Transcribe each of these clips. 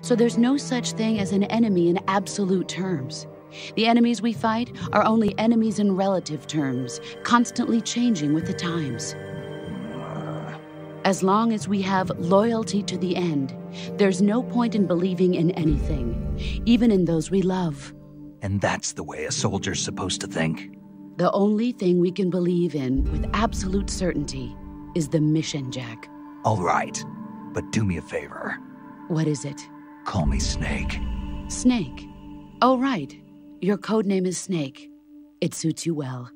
So there's no such thing as an enemy in absolute terms. The enemies we fight are only enemies in relative terms, constantly changing with the times. As long as we have loyalty to the end, there's no point in believing in anything, even in those we love. And that's the way a soldier's supposed to think? The only thing we can believe in with absolute certainty is the mission, Jack. All right, but do me a favor. What is it? Call me Snake. Snake? Oh, right. Your codename is Snake. It suits you well.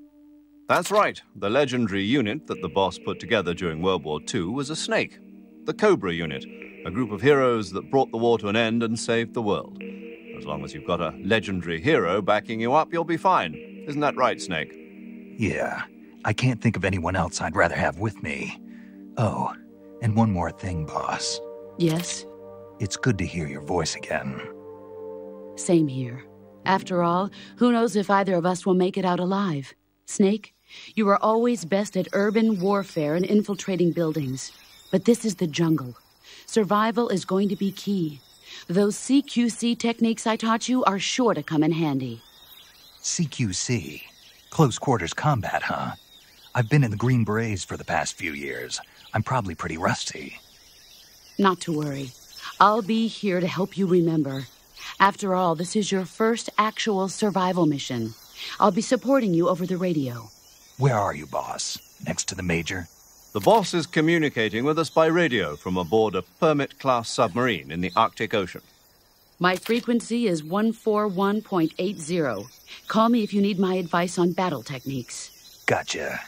That's right. The legendary unit that the boss put together during World War II was a snake. The Cobra unit, a group of heroes that brought the war to an end and saved the world. As long as you've got a legendary hero backing you up, you'll be fine. Isn't that right, Snake? Yeah. I can't think of anyone else I'd rather have with me. Oh, and one more thing, boss. Yes? It's good to hear your voice again. Same here. After all, who knows if either of us will make it out alive? Snake, you are always best at urban warfare and infiltrating buildings. But this is the jungle. Survival is going to be key. Those CQC techniques I taught you are sure to come in handy. CQC? Close quarters combat, huh? I've been in the Green Berets for the past few years. I'm probably pretty rusty. Not to worry. I'll be here to help you remember. After all, this is your first actual survival mission. I'll be supporting you over the radio. Where are you, boss? Next to the Major? The boss is communicating with us by radio from aboard a Permit-class submarine in the Arctic Ocean. My frequency is 141.80. Call me if you need my advice on battle techniques. Gotcha.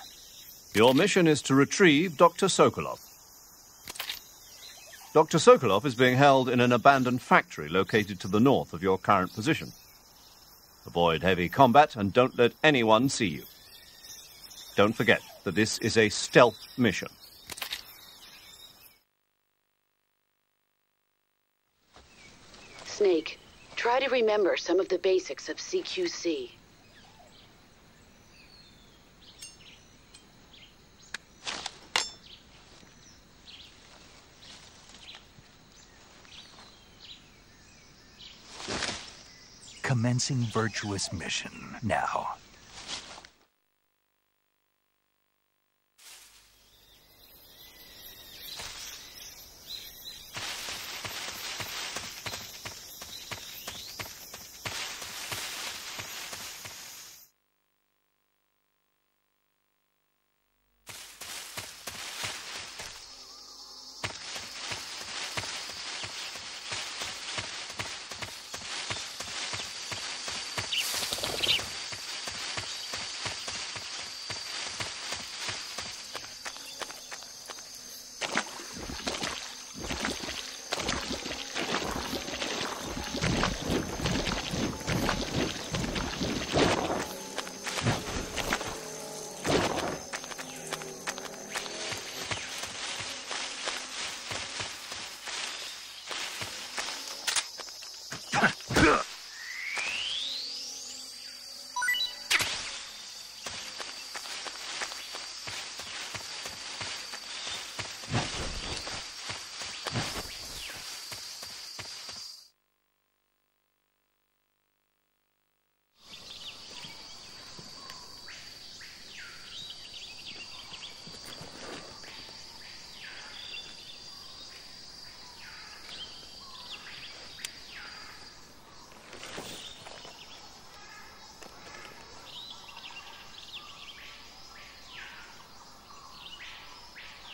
Your mission is to retrieve Dr. Sokolov. Dr. Sokolov is being held in an abandoned factory located to the north of your current position. Avoid heavy combat and don't let anyone see you. Don't forget that this is a stealth mission. Snake, try to remember some of the basics of CQC. Commencing virtuous mission now.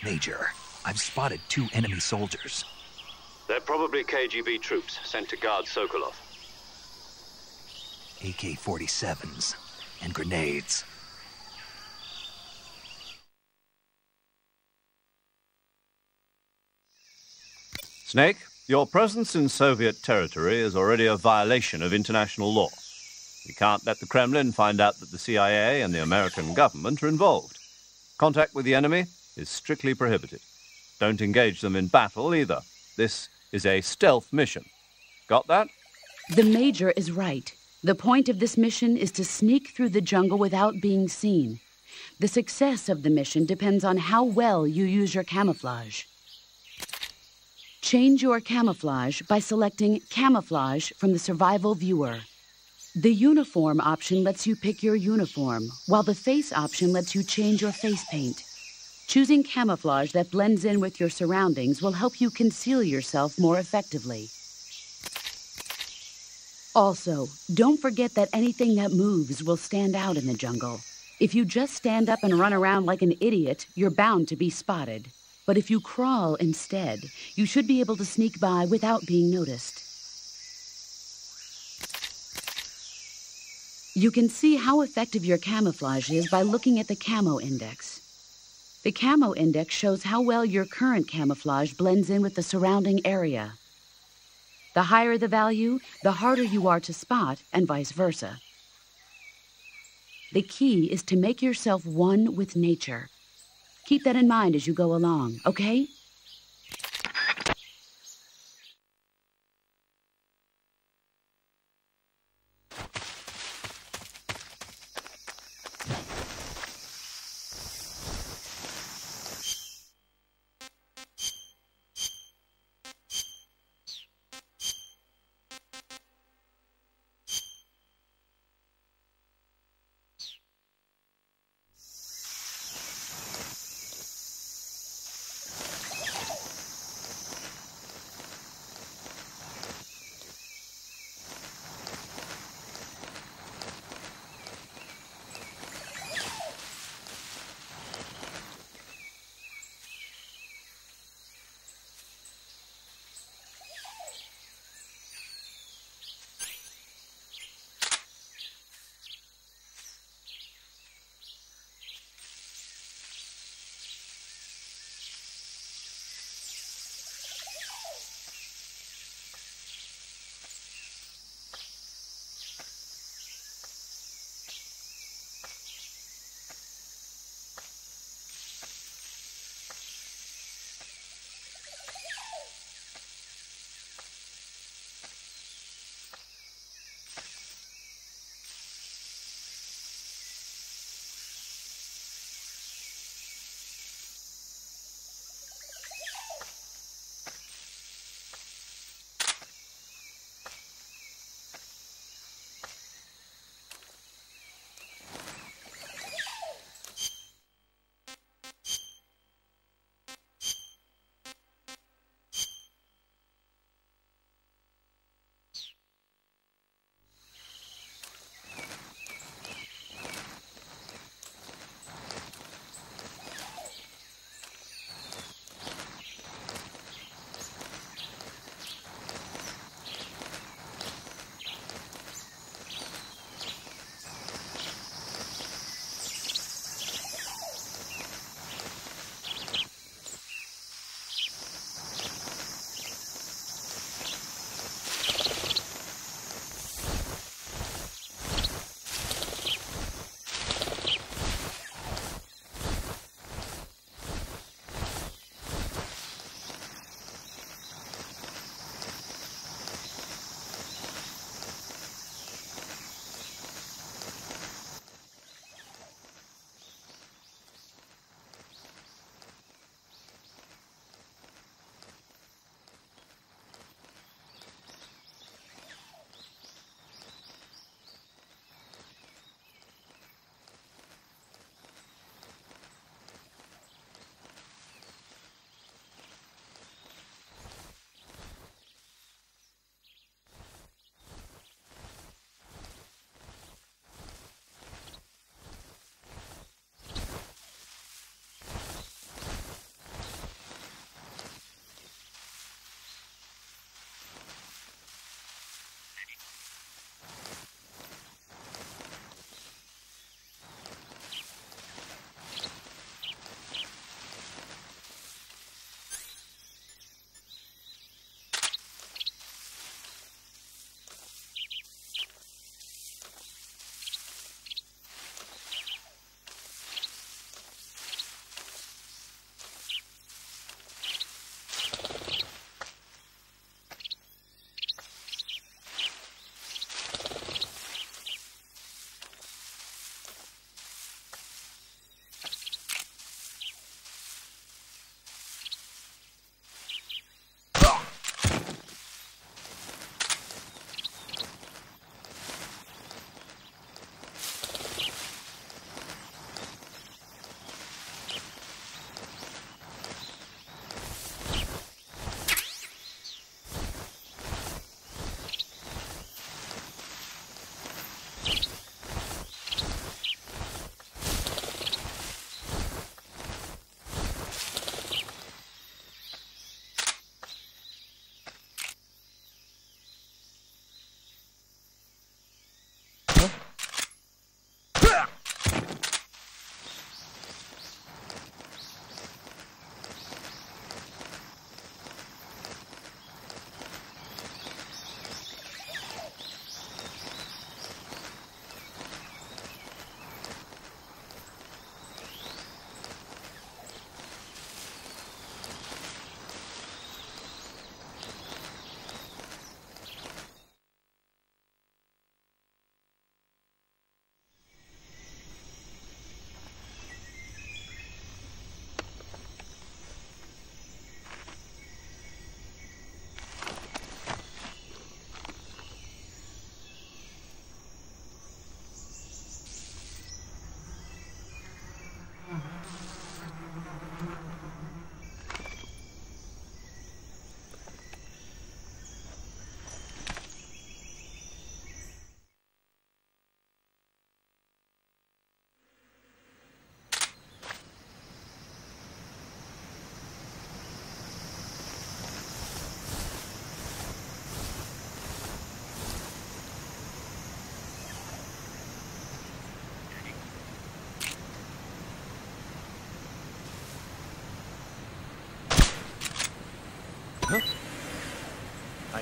Major, I've spotted 2 enemy soldiers. They're probably KGB troops sent to guard Sokolov. AK-47s and grenades. Snake, your presence in Soviet territory is already a violation of international law. We can't let the Kremlin find out that the CIA and the American government are involved. Contact with the enemy is strictly prohibited. Don't engage them in battle either. This is a stealth mission. Got that? The Major is right. The point of this mission is to sneak through the jungle without being seen. The success of the mission depends on how well you use your camouflage. Change your camouflage by selecting Camouflage from the Survival Viewer. The Uniform option lets you pick your uniform, while the Face option lets you change your face paint. Choosing camouflage that blends in with your surroundings will help you conceal yourself more effectively. Also, don't forget that anything that moves will stand out in the jungle. If you just stand up and run around like an idiot, you're bound to be spotted. But if you crawl instead, you should be able to sneak by without being noticed. You can see how effective your camouflage is by looking at the Camo Index. The Camo Index shows how well your current camouflage blends in with the surrounding area. The higher the value, the harder you are to spot, and vice versa. The key is to make yourself one with nature. Keep that in mind as you go along, okay?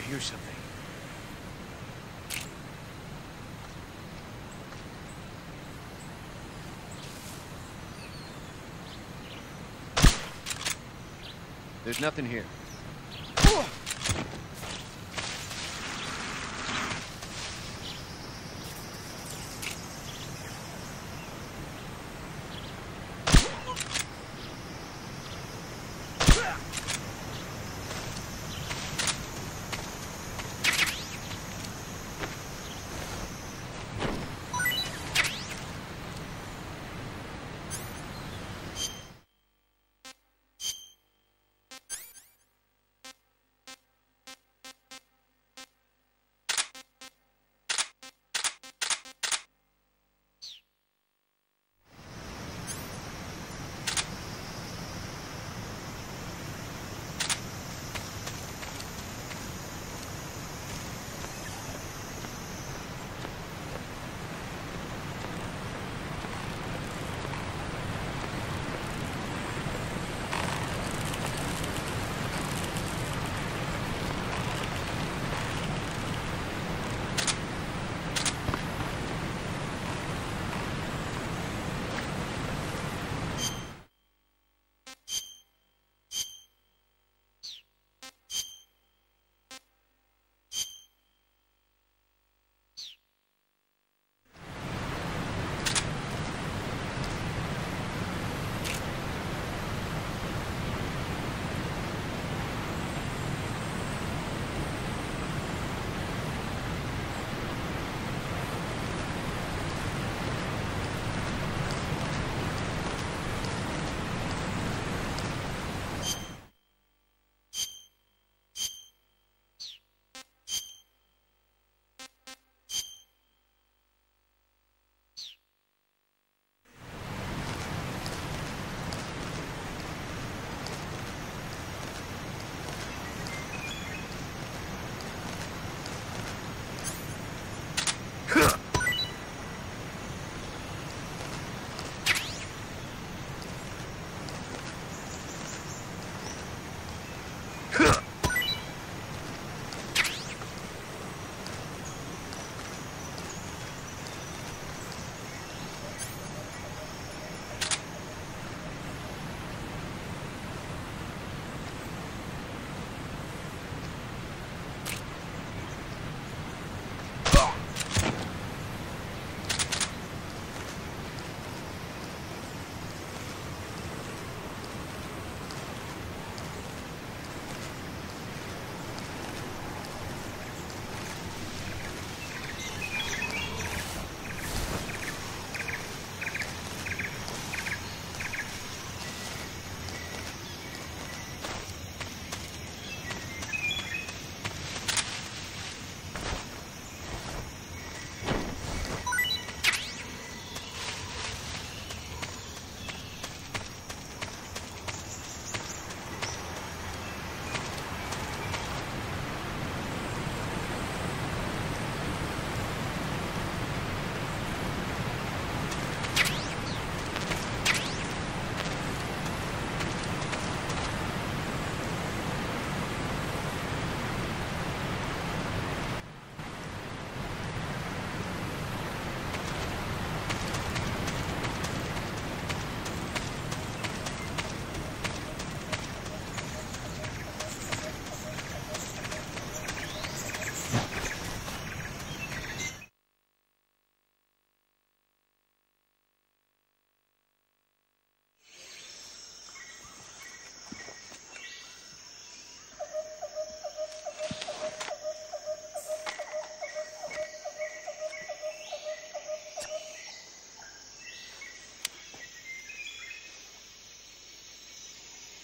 hear something. There's nothing here.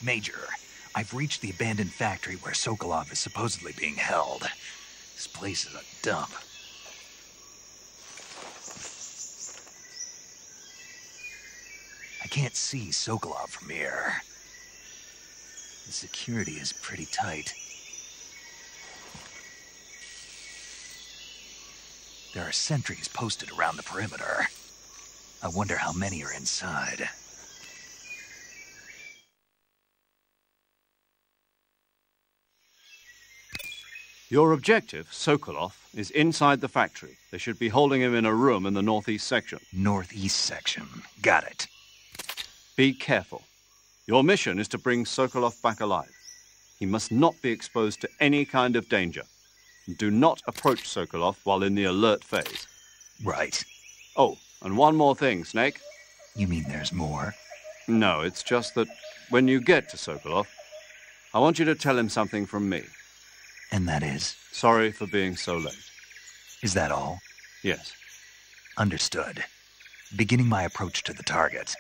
Major, I've reached the abandoned factory where Sokolov is supposedly being held. This place is a dump. I can't see Sokolov from here. The security is pretty tight. There are sentries posted around the perimeter. I wonder how many are inside. Your objective, Sokolov, is inside the factory. They should be holding him in a room in the northeast section. Northeast section. Got it. Be careful. Your mission is to bring Sokolov back alive. He must not be exposed to any kind of danger. Do not approach Sokolov while in the alert phase. Right. Oh, and one more thing, Snake. You mean there's more? No, it's just that when you get to Sokolov, I want you to tell him something from me. And that is? Sorry for being so late. Is that all? Yes. Understood. Beginning my approach to the target.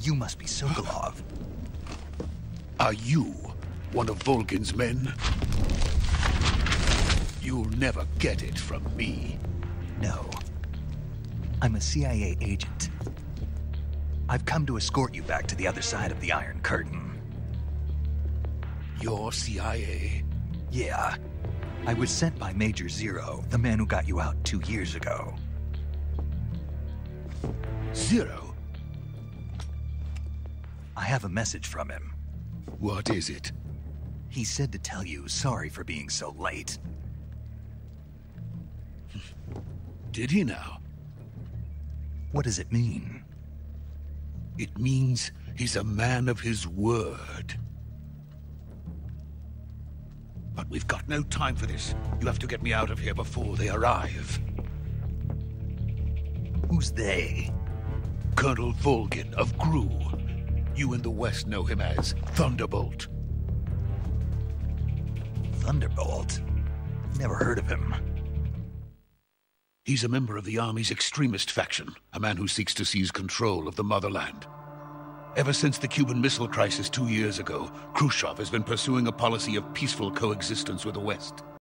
You must be Sokolov. Are you One of Volgin's men? You'll never get it from me. No. I'm a CIA agent. I've come to escort you back to the other side of the Iron Curtain. You're CIA? Yeah. I was sent by Major Zero, the man who got you out 2 years ago. Zero? I have a message from him. What is it? He said to tell you sorry for being so late. Did he now? What does it mean? It means he's a man of his word. But we've got no time for this. You have to get me out of here before they arrive. Who's they? Colonel Volgin of Gru. You in the West know him as Thunderbolt. Thunderbolt? Never heard of him. He's a member of the Army's extremist faction, a man who seeks to seize control of the motherland. Ever since the Cuban Missile Crisis 2 years ago, Khrushchev has been pursuing a policy of peaceful coexistence with the West.